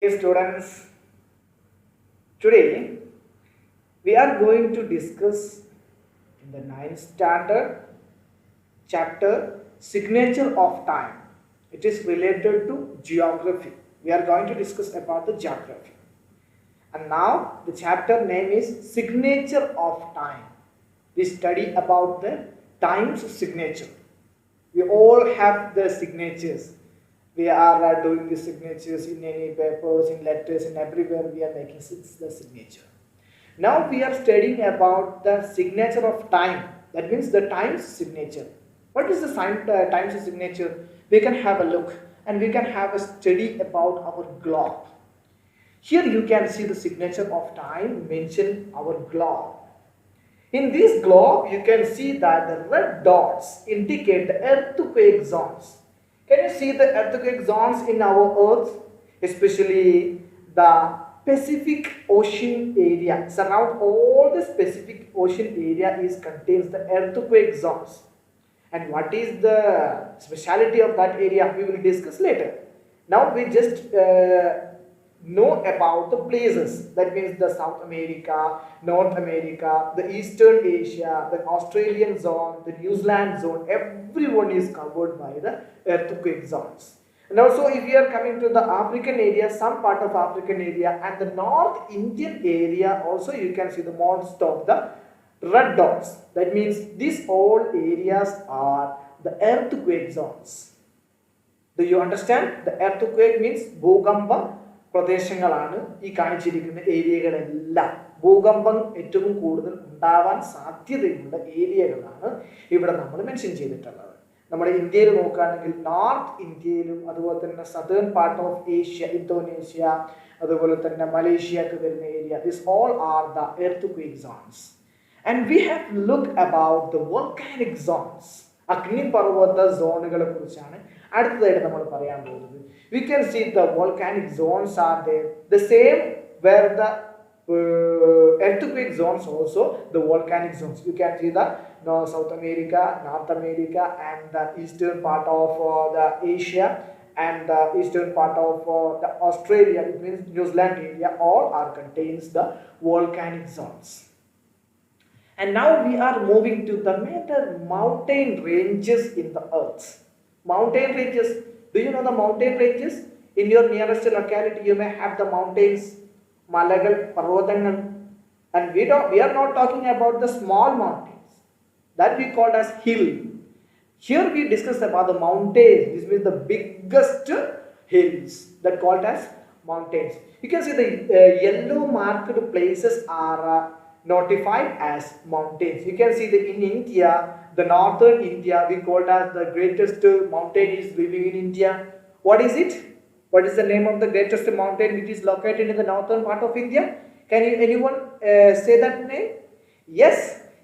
Hey students, today we are going to discuss in the ninth standard chapter signature of time. It is related to geography. We are going to discuss about the geography. And now the chapter name is signature of time. We study about the time's signature. We all have the signatures. We are doing the signatures in any papers, in letters, in everywhere we are making the signature. Now we are studying about the signature of time. That means the time's signature. What is the time's signature? We can have a look and we can have a study about our globe. Here you can see the signature of time mentioned our globe. In this globe, you can see that the red dots indicate the earthquake zones. Can you see the earthquake zones in our earth? Especially the Pacific Ocean area. Surround all the Pacific Ocean area contains the earthquake zones. And what is the speciality of that area? We will discuss later. Now we just know about the places. That means the South America, North America, the Eastern Asia, the Australian zone, the New Zealand zone. Everyone is covered by the earthquake zones. And also if we are coming to the African area, some part of African area and the North Indian area also you can see the most of the red dots. That means these all areas are the earthquake zones. Do you understand? The earthquake means ഭൂകമ്പ പ്രദേശങ്ങളാണ് ഈ കാണിച്ചിരിക്കുന്ന ഏരിയകളെല്ലാം. ഭൂകമ്പം ഏറ്റവും കൂടുതൽ ഉണ്ടാവാൻ സാധ്യതയുള്ള ഏരിയകളാണ് ഇവിടെ നമ്മൾ മെൻഷൻ ചെയ്തിട്ടുള്ളത്. നമ്മുടെ ഇന്ത്യയിൽ നോക്കുകയാണെങ്കിൽ നോർത്ത് ഇന്ത്യയിലും അതുപോലെ തന്നെ southern part of Asia, Indonesia, അതുപോലെ തന്നെ മലേഷ്യ ഒക്കെ വരുന്ന area, this all are the earth zones. And we have look about the volcanic zones. അഗ്നിപർവ്വത സോണുകളെ കുറിച്ചാണ് അടുത്തതായിട്ട് നമ്മൾ പറയാൻ പോകുന്നത്. We can see the volcanic zones are there. The same where the earthquake zones also, the volcanic zones. You can see the South America, North America and the eastern part of the Asia and the eastern part of the Australia, it means New Zealand area, all are contains the volcanic zones. And now we are moving to the major mountain ranges in the earth. Mountain ranges. Do you know the mountain ranges? In your nearest locality, you may have the mountains, Malagal, Parvatangal. And we are not talking about the small mountains. That we call as hill. Here we discuss about the mountains. This means the biggest hills that called as mountains. You can see the yellow marked places are notified as mountains. You can see that in India, the northern India, we call as the greatest mountain is living in India. What is it? What is the name of the greatest mountain which is located in the northern part of India? Can anyone say that name? Yes,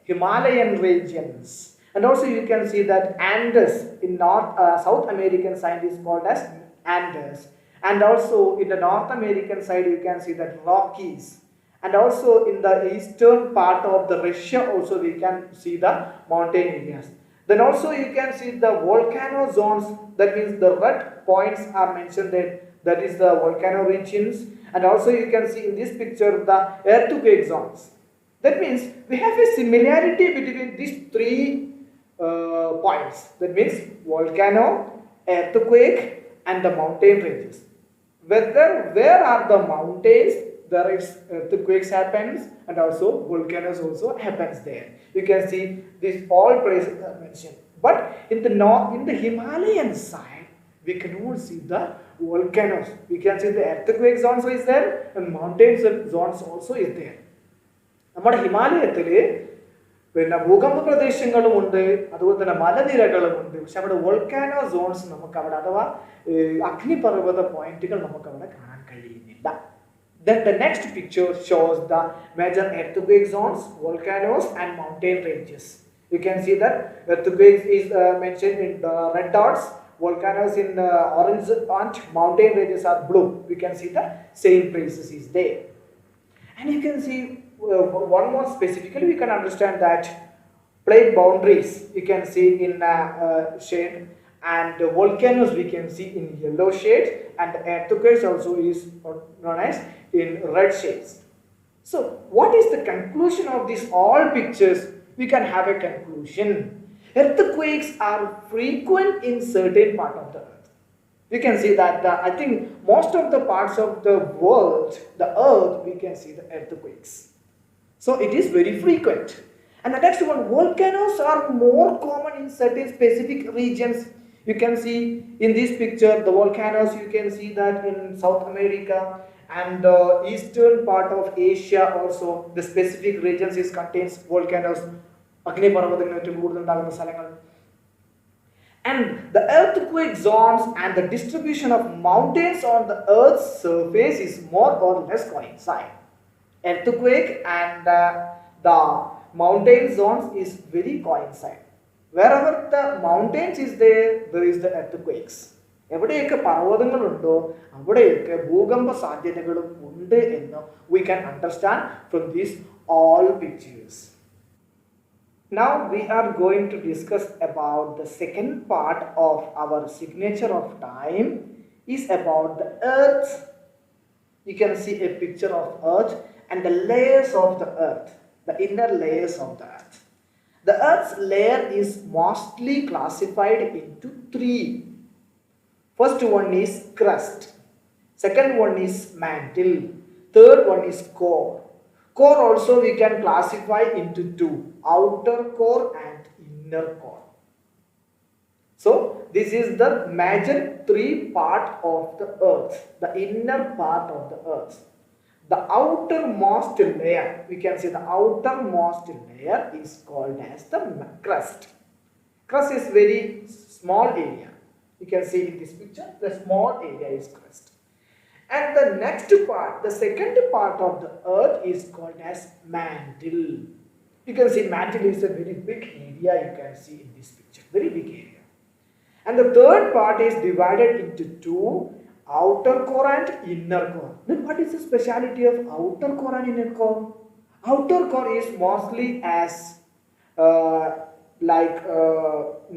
Himalayan regions. And also you can see that Andes in South American side is called as Andes. And also in the North American side you can see that Rockies. And also in the eastern part of the Russia also we can see the mountain areas. Then also you can see the volcano zones. That means the red points are mentioned there. That is the volcano regions. And also you can see in this picture the earthquake zones. That means we have a similarity between these three points. That means volcano, earthquake and the mountain ranges. Where are the mountains, there is earthquakes happens and also volcanoes also happens there. You can see these all places are mentioned. But in the Himalayan side, we cannot see the volcanoes. We can see the earthquake zones is there and mountain zones also is there. നമ്മുടെ ഹിമാലയത്തിൽ പിന്നെ ഭൂകമ്പ പ്രദേശങ്ങളുമുണ്ട്, അതുപോലെ തന്നെ മലനിരകളുമുണ്ട്. പക്ഷെ അവിടെ volcano zones നമുക്ക് അവിടെ അഥവാ അഗ്നിപർവ്വത പോയിന്റുകൾ നമുക്ക് അവിടെ കാണാൻ കഴിയുന്നില്ല. Then the next picture shows the major earthquake zones, volcanoes and mountain ranges. You can see that earthquakes is mentioned in the red dots, volcanoes in orange and mountain ranges are blue. We can see the same places is there. And you can see one more specifically we can understand that plate boundaries you can see in shade and volcanoes we can see in yellow shades, and earthquakes also is known as in red shades. So what is the conclusion of these all pictures? We can have a conclusion. Earthquakes are frequent in certain part of the earth. We can see that I think most of the parts of the world, the earth, we can see the earthquakes. So it is very frequent. And the next one, volcanoes are more common in certain specific regions. You can see in this picture the volcanoes, you can see that in South America and eastern part of Asia also, the specific regions is contains volcanoes. And the earthquake zones and the distribution of mountains on the earth's surface is more or less coincide. Earthquake and the mountain zones is very coincide. Wherever the mountains is there is the earthquakes. എവിടെയൊക്കെ പർവ്വതങ്ങളുണ്ടോ അവിടെയൊക്കെ ഭൂകമ്പ സാധ്യതകളും ഉണ്ട് എന്ന് we can understand from these all pictures. Now we are going to discuss about the second part of our signature of time is about the earth. You can see a picture of earth and the layers of the earth, the inner layers of the earth. The earth's layer is mostly classified into three. First one is crust, second one is mantle, third one is core. Core also we can classify into two, outer core and inner core. So this is the major three part of the earth, the inner part of the earth. The outermost layer, we can say the outermost layer is called as the crust. Crust is very small area. You can see in this picture, the small area is crust. And the next part, the second part of the earth is called as mantle. You can see mantle is a very big area, you can see in this picture, very big area. And the third part is divided into two, outer core and inner core. Then what is the speciality of outer core and inner core? Outer core is mostly as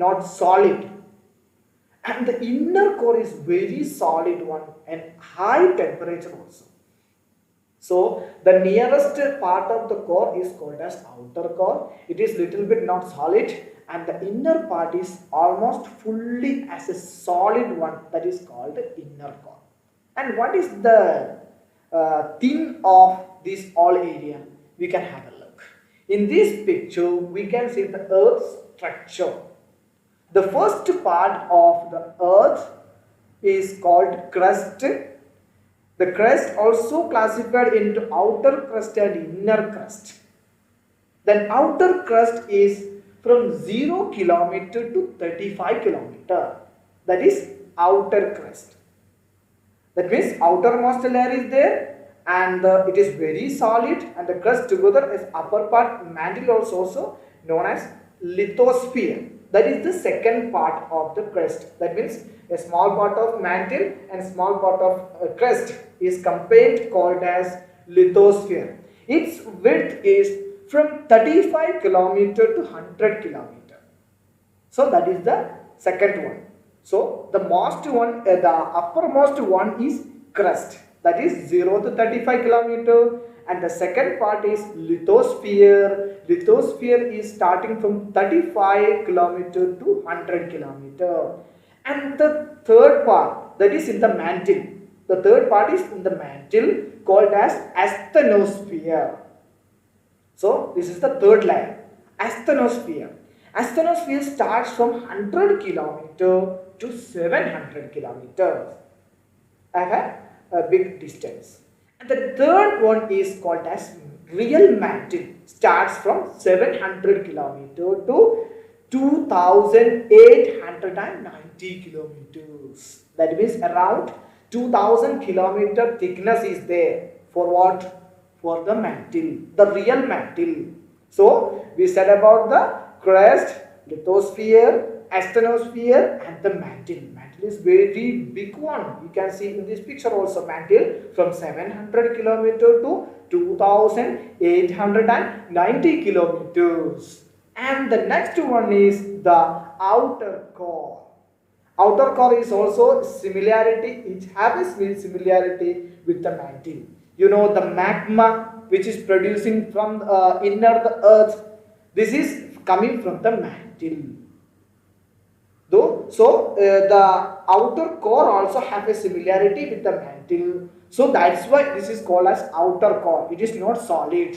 not solid, and the inner core is very solid one and high temperature also. So the nearest part of the core is called as outer core. It is little bit not solid, and the inner part is almost fully as a solid one, that is called the inner core. And what is the thing of this all area? We can have a look. In this picture we can see the earth's structure. The first part of the earth is called crust. The crust also classified into outer crust and inner crust. Then outer crust is from 0 kilometer to 35 kilometer. That is outer crust. That means outermost layer is there and it is very solid, and the crust together is upper part mantle also known as lithosphere. That is the second part of the crust. That means a small part of mantle and small part of crust is combined called as lithosphere. Its width is from 35 kilometer to 100 kilometer. So that is the second one. So the most one, the uppermost one is crust. That is 0 to 35 kilometer. And the second part is lithosphere. Lithosphere is starting from 35 kilometer to 100 kilometer. And the third part, that is in the mantle. The third part is in the mantle called as asthenosphere. So this is the third layer, asthenosphere. Asthenosphere starts from 100 kilometer to 700 kilometers. I have a big distance. And the third one is called as real mantle, starts from 700 kilometer to 2890 kilometers. That means around 2000 kilometer thickness is there. For what? For the mantle, the real mantle. So we said about the crust, lithosphere, asthenosphere and the mantle. Mantle is very big one. You can see in this picture also mantle from 700 kilometer to 2890 kilometers. And the next one is the outer core. Outer core is also similarity. It has a similarity with the mantle. You know the magma which is producing from inner the earth. This is coming from the mantle. Though, so the outer core also have a similarity with the mantle. So that's why this is called as outer core. It is not solid.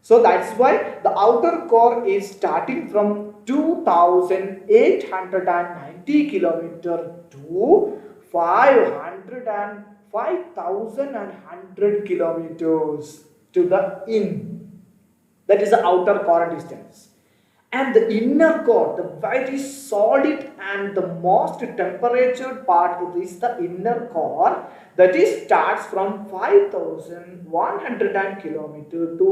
So that's why the outer core is starting from 2890 kilometer to 5100 kilometers to the in. That is the outer core distance. And the inner core, the very solid and the most temperature part, is the inner core, that is starts from 5100 kilometers to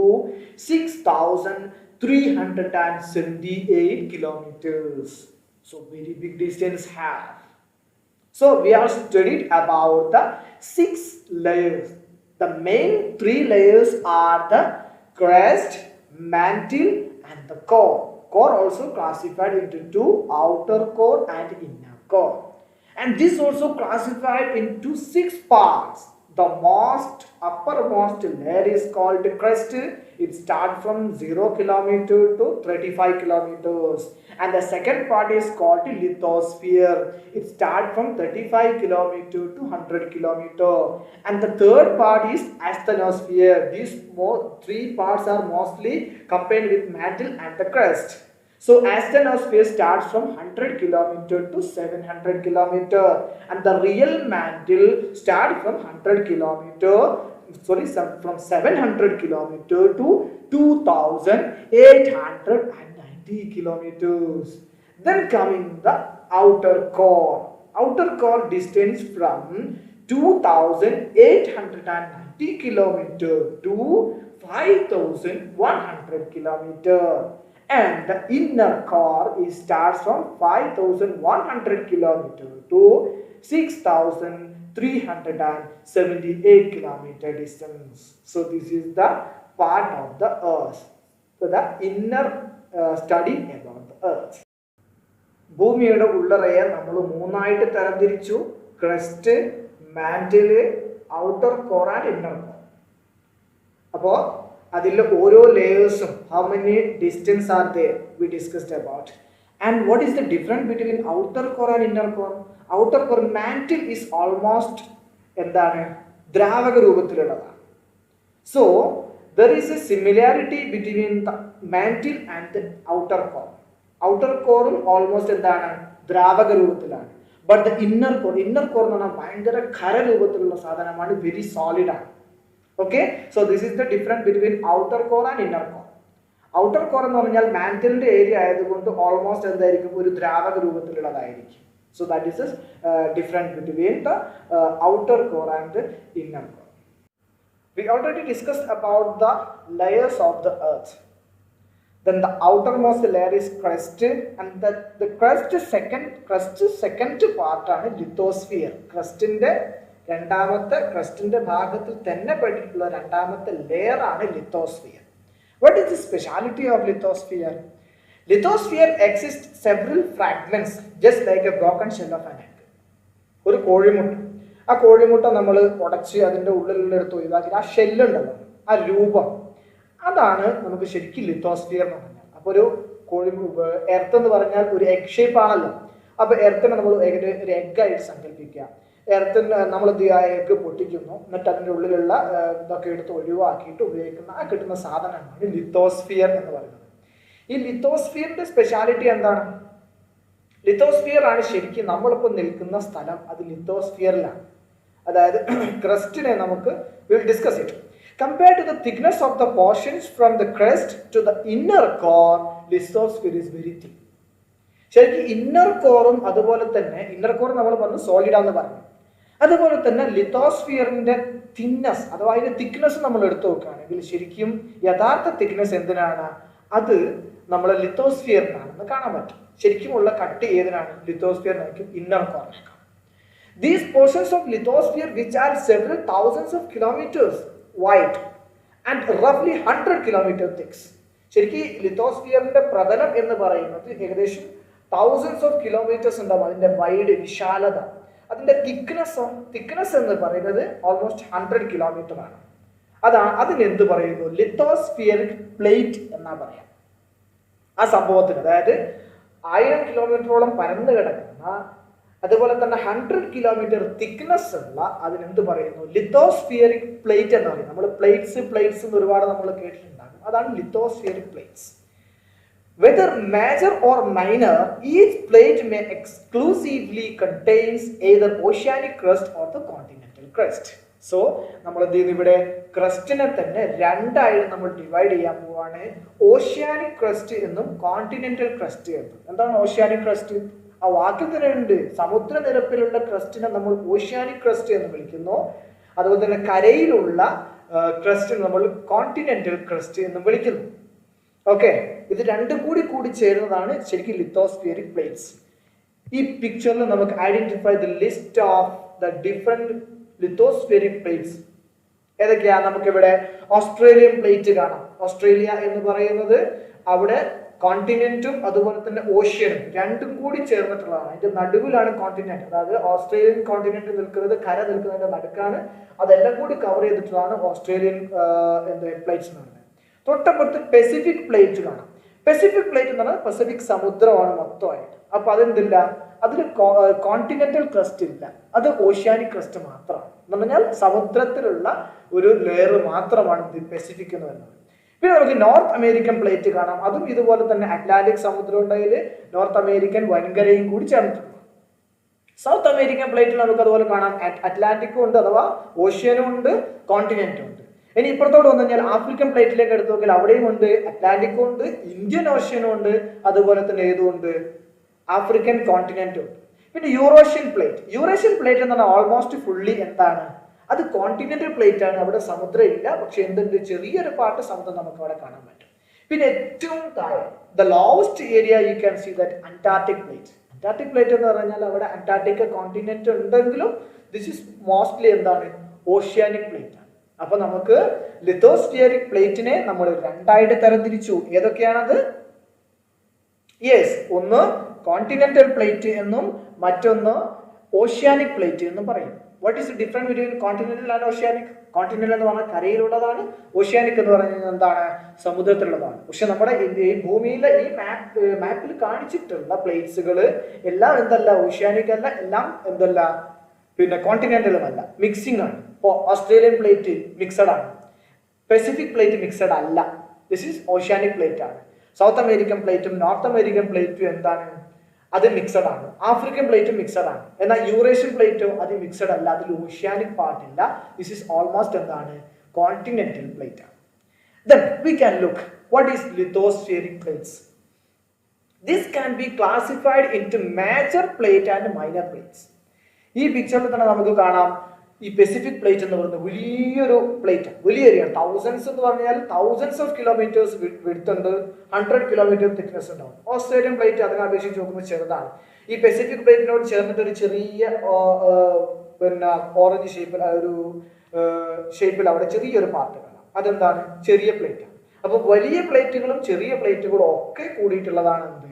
6378 kilometers. So very big distance have. So we have studied about the 6 layers. The main 3 layers are the crust, mantle and the core. Core also classified into 2, outer core and inner core. And this also classified into 6 parts. The most uppermost layer is called crust. It starts from 0 kilometer to 35 kilometers. And the second part is called lithosphere. It starts from 35 kilometer to 100 kilometer. And the third part is asthenosphere. These 3 parts are mostly combined with mantle and the crust. So asthenosphere starts from 100 kilometer to 700 kilometer, and the real mantle starts from 100 kilometer, from 700 kilometer to 2890 kilometers. Then coming the outer core. Outer core distance from 2890 kilometer to 5100 kilometer. And the inner core starts from 5100 kilometer to 6378 kilometer distance. So this is the part of the earth. So the inner study about the earth. ഭൂമിയുടെ ഉള്ളറയെ നമ്മൾ 3 ആയിട്ട് തരംതിരിച്ചു. Crust, mantle, outer core and inner core. അപ്പോൾ അതിൽ ഓരോ ലേയേഴ്സും how many distance are there we discussed about. And what is the difference between outer core and inner core? Outer core mantle is almost എന്താണ് ദ്രാവക രൂപത്തിലുള്ളതാണ്. So there is a similarity between the mantle and the outer core. Outer core almost എന്താണ് ദ്രാവക രൂപത്തിലാണ്. But the inner core എന്ന് പറഞ്ഞാൽ ഭയങ്കര ഖര രൂപത്തിലുള്ള സാധനമാണ്, വെരി സോളിഡ് ആണ്. Okay, so this is the difference between outer core and inner core. Outer core എന്ന് പറഞ്ഞാൽ മാന്റിലിന്റെ ഏരിയ ആയതുകൊണ്ട് ഓൾമോസ്റ്റ് എന്തായിരിക്കും ഒരു ദ്രാവക രൂപത്തിലുള്ളതായിരിക്കും. So that is the difference between the outer core and the inner core. We already discussed about the layers of the earth. Then the outermost layer is crust, and the crust second part ആണ് lithosphere. ക്രസ്റ്റിന്റെ ഭാഗത്തിൽ തന്നെ പെട്ടിട്ടുള്ള രണ്ടാമത്തെ layer ആണ് lithosphere. What is the speciality of lithosphere? Lithosphere exists several fragments just like a broken shell of an egg. ഒരു കോഴിമുട്ട, ആ കോഴിമുട്ട നമ്മൾ ഉടച്ച് അതിൻ്റെ ഉള്ളിലെടുത്ത് ഒഴിവാക്കി ആ ഷെല്ലുണ്ടല്ലോ, ആ രൂപം, അതാണ് നമുക്ക് ശരിക്കും ലിത്തോസ്ഫിയർ എന്ന് പറഞ്ഞാൽ. അപ്പോൾ ഒരു എർത്ത് എന്ന് പറഞ്ഞാൽ ഒരു എഗ് ഷേപ്പ് ആണല്ലോ. അപ്പോൾ എർത്തിനെ നമ്മൾ ഒരു എഗ്ഗായിട്ട് സങ്കല്പിക്കുക. എർത്തിന് നമ്മൾ എഗ്ഗ് പൊട്ടിക്കുന്നു, എന്നിട്ട് അതിൻ്റെ ഉള്ളിലുള്ള ഇതൊക്കെ എടുത്ത് ഒഴിവാക്കിയിട്ട് ഉപയോഗിക്കുന്ന ആ കിട്ടുന്ന സാധനമാണ് ലിത്തോസ്ഫിയർ എന്ന് പറയുന്നത്. ഈ ലിത്തോസ്ഫിയറിന്റെ സ്പെഷ്യാലിറ്റി എന്താണ്? ലിത്തോസ്ഫിയർ ആണ് ശരിക്കും നമ്മളിപ്പോൾ നിൽക്കുന്ന സ്ഥലം, അത് ലിത്തോസ്ഫിയറിലാണ്. അതായത് ക്രസ്റ്റിനെ നമുക്ക് will discuss it. Compared to the thickness of the portions from the crust to the inner core, lithosphere is very thin. ശരിക്കും ഇന്നർ കോറും അതുപോലെ തന്നെ, ഇന്നർ കോർ നമ്മൾ പറഞ്ഞു സോളിഡാന്ന് പറഞ്ഞു, അതുപോലെ തന്നെ ലിത്തോസ്ഫിയറിന്റെ തിക്നെസ് അഥവാ അതിന്റെ തിക്നെസ് നമ്മൾ എടുത്തു നോക്കുകയാണെങ്കിൽ ശരിക്കും യഥാർത്ഥ തിക്നെസ് എന്തിനാണ്? അത് നമ്മളെ ലിത്തോസ്ഫിയറിനാണെന്ന് കാണാൻ പറ്റും. ശരിക്കുമുള്ള കട്ടി ഏതിനാണ്? ലിത്തോസ്ഫിയറിനായിരിക്കും, inner കോറിനേക്കാൾ. These portions of lithosphere which are several thousands of kilometers wide and roughly 100 kilometer thick. ശരിക്കും ലിത്തോസ്ഫിയറിന്റെ പ്രതലം എന്ന് പറയുന്നത് ഏകദേശം തൗസൻഡ്സ് ഓഫ് കിലോമീറ്റേഴ്സ് ഉണ്ടാവും അതിന്റെ വൈഡ് വിശാലത. അതിന്റെ തിക്നെസ് എന്ന് പറയുന്നത് ഓൾമോസ്റ്റ് 100 കിലോമീറ്റർ ആണ്. അതിനെന്ത് പറയുന്നു? ലിത്തോസ്ഫിയറിക് പ്ലേറ്റ് എന്നാ പറയാം. ആ സംഭവത്തിന്, അതായത് 1000 കിലോമീറ്ററോളം പരന്നു കിടക്കുന്ന, അതുപോലെ തന്നെ 100 കിലോമീറ്റർ തിക്നെസ് ഉള്ള അതിനെന്ത് പറയുന്നു? ലിത്തോസ്ഫിയറിക് പ്ലേറ്റ് എന്ന് പറയും. നമ്മൾ പ്ലേറ്റ്സ് എന്ന് ഒരുപാട് നമ്മൾ കേട്ടിട്ടുണ്ടാകും. അതാണ് lithospheric plates. Whether major or minor, each plate may exclusively contains either oceanic crust or the continental crust. So നമ്മൾ എന്ത് ചെയ്യുന്നു? ഇവിടെ ക്രസ്റ്റിനെ തന്നെ രണ്ടായിട്ട് നമ്മൾ ഡിവൈഡ് ചെയ്യാൻ പോവാണ്. ഓഷ്യാനിക് ക്രസ്റ്റ് എന്നും കോണ്ടിനെന്റൽ ക്രസ്റ്റ് എന്നും. എന്താണ് ഓഷ്യാനിക് ക്രസ്റ്റ്? ആ വാക്കിൽ തന്നെ ഉണ്ട്. സമുദ്രനിരപ്പിലുള്ള ക്രസ്റ്റിനെ നമ്മൾ ഓഷ്യാനിക് ക്രസ്റ്റ് എന്ന് വിളിക്കുന്നു. അതുപോലെ തന്നെ കരയിലുള്ള ക്രസ്റ്റിനെ നമ്മൾ കോണ്ടിനെന്റൽ ക്രസ്റ്റ് എന്ന് വിളിക്കുന്നു. ഓക്കെ, ഇത് രണ്ടും കൂടി ചേരുന്നതാണ് ശരിക്കും ലിത്തോസ്ഫിയറിക് പ്ലേറ്റ്സ്. ഈ പിക്ചറിൽ നമുക്ക് identify the list of the different lithospheric plates. ഏതൊക്കെയാ? നമുക്കിവിടെ ഓസ്ട്രേലിയൻ പ്ലേറ്റ് കാണാം. ഓസ്ട്രേലിയ എന്ന് പറയുന്നത് അവിടെ കോണ്ടിനെന്റും അതുപോലെ തന്നെ ഓഷ്യനും രണ്ടും കൂടി ചേർന്നിട്ടുള്ളതാണ്. അതിന്റെ നടുവിലാണ് കോണ്ടിനെന്റ്. അതായത് ഓസ്ട്രേലിയൻ കോണ്ടിനെന്റ് നിൽക്കുന്നത്, കര നിൽക്കുന്നതിന്റെ നടുക്കാണ്. അതെല്ലാം കൂടി കവർ ചെയ്തിട്ടുള്ളതാണ് ഓസ്ട്രേലിയൻ പ്ലേറ്റ്സ് എന്ന് പറയുന്നത്. തൊട്ടപ്പുറത്ത് പെസിഫിക് പ്ലേറ്റ് കാണാം. പെസിഫിക് പ്ലേറ്റ് എന്ന് പറഞ്ഞാൽ പസഫിക് സമുദ്രമാണ് മൊത്തമായിട്ട്. അപ്പൊ അതെന്തില്ല? അതിൽ കോണ്ടിനെന്റൽ ക്രസ്റ്റ് ഇല്ല, അത് ഓഷ്യാനിക് ക്രസ്റ്റ് മാത്രമാണ്. എന്ന് പറഞ്ഞാൽ സമുദ്രത്തിലുള്ള ഒരു ലെയർ മാത്രമാണ് ഇത് പെസിഫിക് എന്ന് പറയുന്നത്. പിന്നെ നമുക്ക് നോർത്ത് അമേരിക്കൻ പ്ലേറ്റ് കാണാം. അതും ഇതുപോലെ തന്നെ അറ്റ്ലാന്റിക് സമുദ്രം ഉണ്ടെങ്കിൽ നോർത്ത് അമേരിക്കൻ വൻകരയും കൂടി ചേർന്നിട്ടുണ്ട്. സൗത്ത് അമേരിക്കൻ പ്ലേറ്റിൽ നമുക്ക് അതുപോലെ കാണാം. അറ്റ്ലാന്റിക്കും ഉണ്ട്, അഥവാ ഓഷ്യനും ഉണ്ട്, കോണ്ടിനെന്റും ഉണ്ട്. ഇനി ഇപ്പുറത്തോട്ട് വന്നു കഴിഞ്ഞാൽ ആഫ്രിക്കൻ പ്ലേറ്റിലേക്ക് എടുത്തു നോക്കിയാൽ അവിടെയും ഉണ്ട്, അറ്റ്ലാന്റിക്കും ഉണ്ട്, ഇന്ത്യൻ ഓഷ്യനും ഉണ്ട്, അതുപോലെ തന്നെ ഏതുണ്ട്? ആഫ്രിക്കൻ കോണ്ടിനെന്റും ഉണ്ട്. പിന്നെ യൂറേഷ്യൻ പ്ലേറ്റ് എന്ന് പറഞ്ഞാൽ ഓൾമോസ്റ്റ് ഫുള്ളി എന്താണ്? അത് കോണ്ടിനെന്റൽ പ്ലേറ്റ് ആണ്. അവിടെ സമുദ്രം ഇല്ല, പക്ഷെ എന്തുണ്ട്? ചെറിയൊരു പാർട്ട് സമുദ്രം നമുക്ക് അവിടെ കാണാൻ പറ്റും. പിന്നെ ഏറ്റവും താഴെ the lowest area you can see that Antarctic plate എന്ന് പറഞ്ഞാൽ അവിടെ അന്റാർട്ടിക്ക കോണ്ടിനെന്റ് ഉണ്ടെങ്കിലും ദിസ് ഇസ് മോസ്റ്റ്ലി എന്താണ്? ഓഷ്യാനിക് പ്ലേറ്റ് ആണ്. അപ്പൊ നമുക്ക് ലിത്തോസ്ഫിയറിക് പ്ലേറ്റിനെ നമ്മൾ രണ്ടായിട്ട് തരംതിരിച്ചു. ഏതൊക്കെയാണത്? യെസ്, ഒന്ന് കോണ്ടിനെന്റൽ പ്ലേറ്റ് എന്നും മറ്റൊന്ന് ഓഷ്യാനിക് പ്ലേറ്റ് എന്നും പറയും. What is the difference between continental and oceanic? Continental എന്ന് പറഞ്ഞാൽ കരയിലുള്ളതാണ്, ഓഷ്യാനിക് എന്ന് പറയുന്നത് എന്താണ്? സമുദ്രത്തിലുള്ളതാണ്. പക്ഷെ നമ്മുടെ ഈ ഭൂമിയിലെ ഈ മാപ്പിൽ കാണിച്ചിട്ടുള്ള പ്ലേറ്റ്സുകൾ എല്ലാം എന്തല്ല? ഓഷ്യാനിക് അല്ല, എല്ലാം എന്തല്ല? പിന്നെ കോണ്ടിനെന്റലും അല്ല, മിക്സിംഗ് ആണ്. ഇപ്പോൾ ഓസ്ട്രേലിയൻ പ്ലേറ്റ് മിക്സഡ് ആണ്, പെസിഫിക് പ്ലേറ്റ് മിക്സഡ് അല്ല, ദിസ് ഈസ് ഓഷ്യാനിക് പ്ലേറ്റ് ആണ്. സൗത്ത് അമേരിക്കൻ പ്ലേറ്റും നോർത്ത് അമേരിക്കൻ പ്ലേറ്റും എന്താണ്? അത് മിക്സഡ് ആണ്. ആഫ്രിക്കൻ പ്ലേറ്റും മിക്സഡ് ആണ്. എന്നാൽ യൂറേഷ്യൻ പ്ലേറ്റോ അത് മിക്സഡ് അല്ല, അതിൽ ഓഷ്യാനിക് പാർട്ട് ഇല്ല. ദിസ് ഈസ് ഓൾമോസ്റ്റ് എന്താണ്? കോണ്ടിനെന്റൽ പ്ലേറ്റ് ആണ്. Then we can look what is lithospheric plates. This can be classified into major plate and minor plates. ഈ പിക്ചറിൽ തന്നെ നമുക്ക് കാണാം ഈ പെസിഫിക് പ്ലേറ്റ് എന്ന് പറയുന്നത് വലിയൊരു പ്ലേറ്റ്, വലിയ ഏരിയ. തൗസൻഡ്സ് എന്ന് പറഞ്ഞാൽ തൗസൻഡ്സ് ഓഫ് കിലോമീറ്റേഴ്സ് വിഡ്ത്തുണ്ട്, 100 കിലോമീറ്റർ തിക്നെസ് ഉണ്ടാവും. ഓസ്ട്രേലിയൻ പ്ലേറ്റ് അതിനെ അപേക്ഷിച്ച് നോക്കുമ്പോൾ ചെറുതാണ്. ഈ പെസിഫിക് പ്ലേറ്റിനോട് ചേർന്നിട്ട് ഒരു ചെറിയ പിന്നെ ഓറഞ്ച് ഷേപ്പിൽ ഒരു ഷേപ്പിൽ അവിടെ ചെറിയൊരു പാർട്ട് കാണാം. അതെന്താണ്? ചെറിയ പ്ലേറ്റ് ആണ്. അപ്പൊ വലിയ പ്ലേറ്റുകളും ചെറിയ പ്ലേറ്റുകളും ഒക്കെ കൂടിയിട്ടുള്ളതാണ് എന്ത്?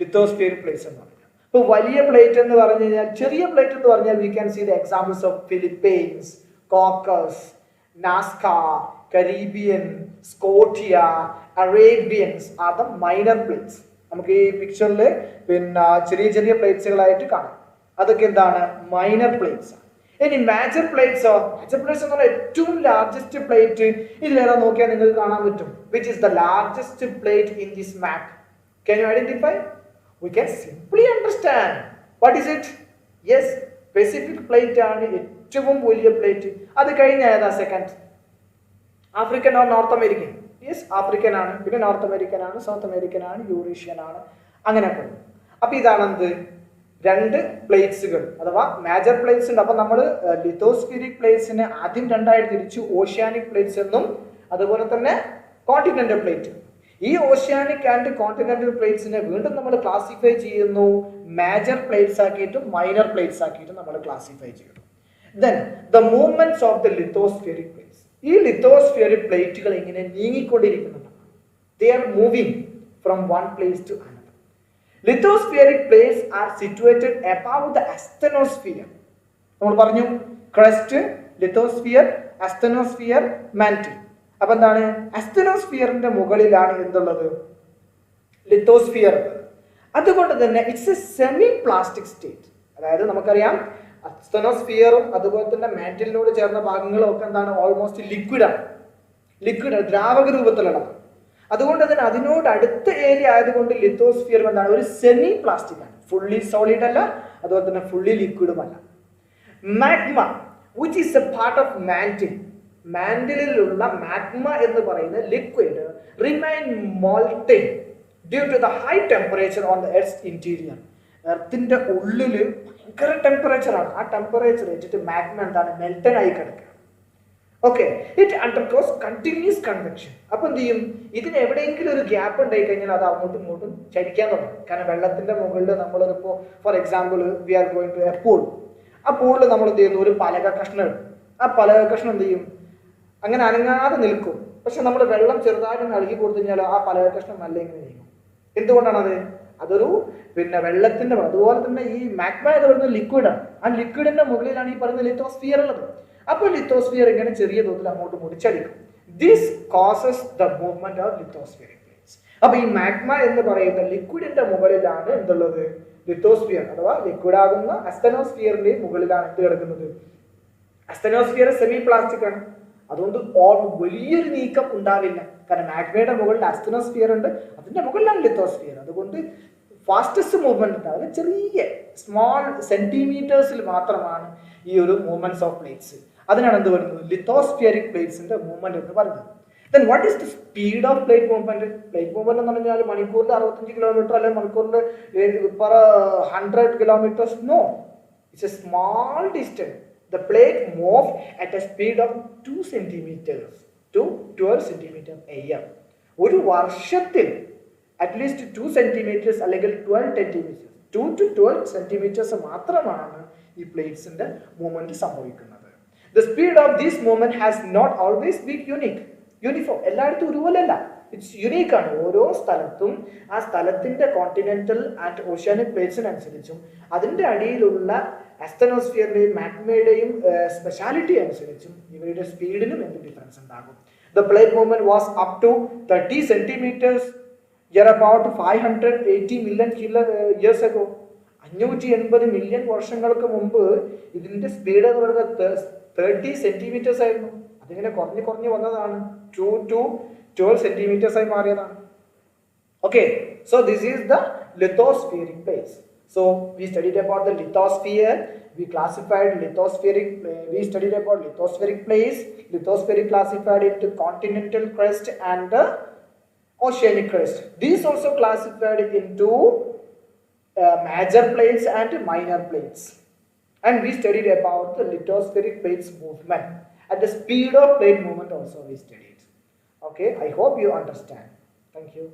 ലിത്തോസ്ഫിയറിക് പ്ലേറ്റ്സ് എന്ന് പറയുന്നത്. ഇപ്പൊ വലിയ പ്ലേറ്റ് എന്ന് പറഞ്ഞു കഴിഞ്ഞാൽ, ചെറിയ പ്ലേറ്റ് എന്ന് പറഞ്ഞാൽ we can see the examples of Philippines, Cocos, Nazca, Caribbean, Scotia, Arabians are the minor plates. നമുക്ക് ഈ പിക്ചറിൽ പിന്നെ ചെറിയ ചെറിയ പ്ലേറ്റ്സുകളായിട്ട് കാണാം. അതൊക്കെ എന്താണ്? Minor plates. ഇനി മേജർ പ്ലേറ്റ്സോ? മേജർ പ്ലേറ്റ്സ് എന്ന് പറഞ്ഞാൽ ഏറ്റവും ലാർജസ്റ്റ് പ്ലേറ്റ് ഇതിലേതാ നോക്കിയാൽ നിങ്ങൾക്ക് കാണാൻ പറ്റും. Which is the largest plate in this map? Can you identify? We can simply understand. What is it? Yes, Pacific plate ആണ് ഏറ്റവും വലിയ പ്ലേറ്റ്. അത് കഴിഞ്ഞ ഏതാ second? African or north American? Yes, African ആണ്. പിന്നെ നോർത്ത് അമേരിക്കൻ ആണ്, south American ആണ്, യൂറേഷ്യൻ ആണ്, അങ്ങനെ പോകും. അപ്പൊ ഇതാണ് എന്ത്? രണ്ട് പ്ലേറ്റ്സുകൾ അഥവാ മേജർ പ്ലേറ്റ്സ് ഉണ്ട്. അപ്പൊ നമ്മൾ ലിത്തോസ്ഫിയറിക് പ്ലേറ്റ്സിനെ ആദ്യം രണ്ടായിട്ട് തിരിച്ചു, ഓഷ്യാനിക് പ്ലേറ്റ്സ് എന്നും അതുപോലെ തന്നെ കോണ്ടിനെന്റൽ പ്ലേറ്റ്. ഈ ഓഷ്യാനിക് ആൻഡ് കോണ്ടിനെന്റൽ പ്ലേറ്റ്സിനെ വീണ്ടും നമ്മൾ ക്ലാസിഫൈ ചെയ്യുന്നു, മേജർ പ്ലേറ്റ്സ് ആക്കിയിട്ടും മൈനർ പ്ലേറ്റ്സ് ആക്കിയിട്ടും നമ്മൾ ക്ലാസിഫൈ ചെയ്യുന്നു. Then the movements of the lithospheric plates. ഈ ലിത്തോസ്ഫിയറിക് പ്ലേറ്റുകൾ ഇങ്ങനെ നീങ്ങിക്കൊണ്ടിരിക്കുന്നുണ്ട്. They are moving from one place to another. Lithospheric plates are situated above the asthenosphere. നമ്മൾ പറഞ്ഞു ക്രസ്റ്റ്, ലിത്തോസ്ഫിയർ, അസ്തനോസ്ഫിയർ, മാന്റിൽ. അപ്പൊ എന്താണ്? അസ്തനോസ്ഫിയറിന്റെ മുകളിലാണ് എന്തുള്ളത്? ലിത്തോസ്ഫിയർ. അതുകൊണ്ട് തന്നെ it's A semi plastic state. അതായത് നമുക്കറിയാം അസ്തനോസ്ഫിയറും അതുപോലെ തന്നെ മാന്റിലിനോട് ചേർന്ന ഭാഗങ്ങളും ഒക്കെ എന്താണ്? ഓൾമോസ്റ്റ് ലിക്വിഡാണ്. ദ്രാവക രൂപത്തിലുള്ളതാണ്. അതുകൊണ്ട് തന്നെ അതിനോട് അടുത്ത ഏരിയ ആയതുകൊണ്ട് ലിത്തോസ്ഫിയർ എന്താണ്? ഒരു സെമി പ്ലാസ്റ്റിക് ആണ്. ഫുള്ളി സോളിഡ് അല്ല, അതുപോലെ തന്നെ ഫുള്ളി ലിക്വിഡും അല്ല. Magma which is a part of mantle. മാന്റിലുള്ള മാഗ്മ എന്ന് പറയുന്ന liquid remain molten due to the high temperature on the earth interior. എർത്തിന്റെ ഉള്ളിൽ ഭയങ്കര ടെമ്പറേച്ചർ ആണ്. ആ ടെമ്പറേച്ചർ വെച്ചിട്ട് മാഗ്മ എന്താണ്? മെൽട്ടൻ ആയി കിടക്കുക. Okay, it undergoes continuous convection. അപ്പൊ എന്ത് ചെയ്യും? ഇതിന് എവിടെയെങ്കിലും ഒരു ഗ്യാപ്പ് ഉണ്ടായി കഴിഞ്ഞാൽ അത് അങ്ങോട്ടും ഇങ്ങോട്ടും ചലിക്കാൻ തുടങ്ങും. കാരണം വെള്ളത്തിന്റെ മുകളിൽ നമ്മളിപ്പോ for example we are going to a pool. ആ പൂളിൽ നമ്മൾ എന്ത് ചെയ്യുന്നു? ഒരു പലക കഷ്ണം എടുക്കും. ആ പലക കഷ്ണം എന്ത് ചെയ്യും? അങ്ങനെ അനങ്ങാതെ നിൽക്കും. പക്ഷെ നമ്മൾ വെള്ളം ചെറുതായിട്ട് നൽകി കൊടുത്തു കഴിഞ്ഞാൽ ആ പലക കഷ്ണം നല്ല ഇങ്ങനെ നീങ്ങും. എന്തുകൊണ്ടാണത്? അതൊരു വെള്ളത്തിന്റെ, അതുപോലെ തന്നെ ഈ മാഗ്മ എന്ന് പറയുന്നത് ലിക്വിഡാണ്. ആ ലിക്വിഡിന്റെ മുകളിലാണ് ഈ പറയുന്ന ലിത്തോസ്ഫിയർ ഉള്ളത്. അപ്പോൾ ലിത്തോസ്ഫിയർ ഇങ്ങനെ ചെറിയ തോതിൽ അങ്ങോട്ട് മുടിച്ചടിക്കും. This causes the movement of lithospheric plates. അപ്പൊ ഈ മാഗ്മ എന്ന് പറയുന്ന ലിക്വിഡിന്റെ മുകളിലാണ് എന്തുള്ളത്? ലിത്തോസ്ഫിയർ അഥവാ ലിക്വിഡ് ആകുന്ന അസ്തനോസ്ഫിയറിന്റെ മുകളിലാണ് എന്ത് കിടക്കുന്നത്? അസ്തനോസ്ഫിയർ സെമി പ്ലാസ്റ്റിക് ആണ്. അതുകൊണ്ട് വലിയൊരു നീക്കം ഉണ്ടാവില്ല. കാരണം മാഗ്മയുടെ മുകളിൽ അസ്തനോസ്ഫിയർ ഉണ്ട്, അതിന്റെ മുകളിലാണ് ലിത്തോസ്ഫിയർ. അതുകൊണ്ട് ഫാസ്റ്റസ്റ്റ് മൂവ്മെന്റ് ഉണ്ടാവില്ല. ചെറിയ സ്മോൾ സെന്റിമീറ്റേഴ്സിൽ മാത്രമാണ് ഈ ഒരു മൂവ്മെന്റ്സ് ഓഫ് പ്ലേറ്റ്സ്. അതിനാണ് എന്ത് പറയുന്നത്? ലിത്തോസ്ഫിയറിക് പ്ലേറ്റ്സിന്റെ മൂവ്മെന്റ് എന്ന് പറയുന്നത്. Then what is the speed of plate movement? Plate movement എന്ന് പറഞ്ഞാൽ മണിക്കൂറിൽ 65 കിലോമീറ്റർ അല്ലെങ്കിൽ മണിക്കൂറിൽ 100 kilometres? No, it's a small distance. The plate moves at a speed of 2 centimeters to 12 centimeters a year. ഒരു വർഷത്തിൽ at least 2 centimetres അല്ലെങ്കിൽ 12 centimetres 2 to 12 centimetres മാത്രമാണ് ഈ പ്ലേറ്റ്സിന്റെ മൂവ്മെന്റ് സംഭവിക്കുന്നത്. The speed of this movement has not always been uniform. എല്ലായിടത്തും ഒരുപോലെയല്ല. It's unique ആണ്. ഓരോ സ്ഥലത്തും ആ സ്ഥലത്തിന്റെ കോണ്ടിനെന്റൽ ആൻഡ് ഓഷ്യാനിക് പ്ലേറ്റ്സിനനുസരിച്ചും അതിന്റെ അടിയിലുള്ള അസ്തനോസ്ഫിയറിന്റെയും മാഗ്മയുടെയും സ്പെഷ്യാലിറ്റി അനുസരിച്ചും ഇവരുടെ സ്പീഡിനും എന്ത് ഡിഫറൻസ് ഉണ്ടാകും. The plate movement was up to 30 centimetres about 580 million years ago. 580 million വർഷങ്ങൾക്ക് മുമ്പ് ഇതിന്റെ സ്പീഡ് എന്ന് പറയുന്നത് 30 സെന്റിമീറ്റേഴ്സ് ആയിരുന്നു. അതിങ്ങനെ കുറഞ്ഞു വന്നതാണ്. 2 to 12 സെന്റിമീറ്റേഴ്സ് ആയി മാറിയതാണ്. Okay, so this is the lithospheric plates. So we studied about the lithosphere. We classified lithospheric. We studied about lithospheric plates. Lithospheric classified into continental crust and the oceanic crust. These also classified into major plates and minor plates. And we studied about the lithospheric plates movement. At the speed of plate movement also we studied. Okay, I hope you understand. Thank you.